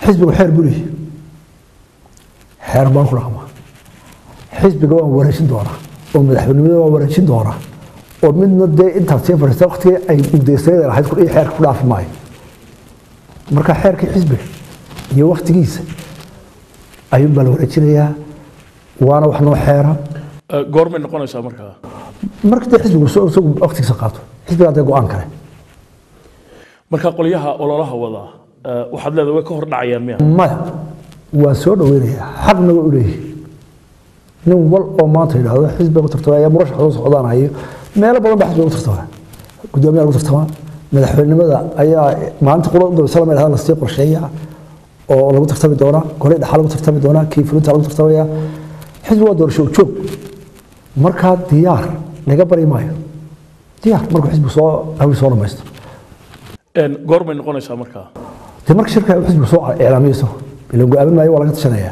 حزب الحرب بولي حرب بانكو رقمه حزب جوان ورشين دورة ومدح بالنمية ورشين دورة ومن ندى أنت تصير في وقت أي مدرسين راح تقول إيه حرب كلها في الماء مركا حرب حزبه هي وقت جيس أيوم بالورشين هي وأنا وحنا حيرة goormay noqonaysaa marka xisbigu soo waqtigiisa qaato xisbiga hadda go'aan kale marka qoliyaha ololaha wada waxaad leedahay way ka hor dhacayaan maya waa soo dhaweynaya xaqna waa u leeyahay nin wal oo maanta yiraahdo xisbiga ku tartamaya murashax soo socdaanayo meelo badan baa xisbiga ku tartamaya gudoomiyaha ku tartamaya madaxweynimada ayaa maanta qolada salaam ilaahay la sii qorsheeya oo lagu tartami doona golay dhaxal lagu tartami doona kiifulinta lagu tartamaya xisbiga doorasho joog marka diyaar laga bari maayo diyaar marka xisbiga soo awi soo dhamaysto goormay noqonaysaa marka marka shirka xisbiga soo eelaamiyay soo ilan go'aamin maayo waa laga tashanaya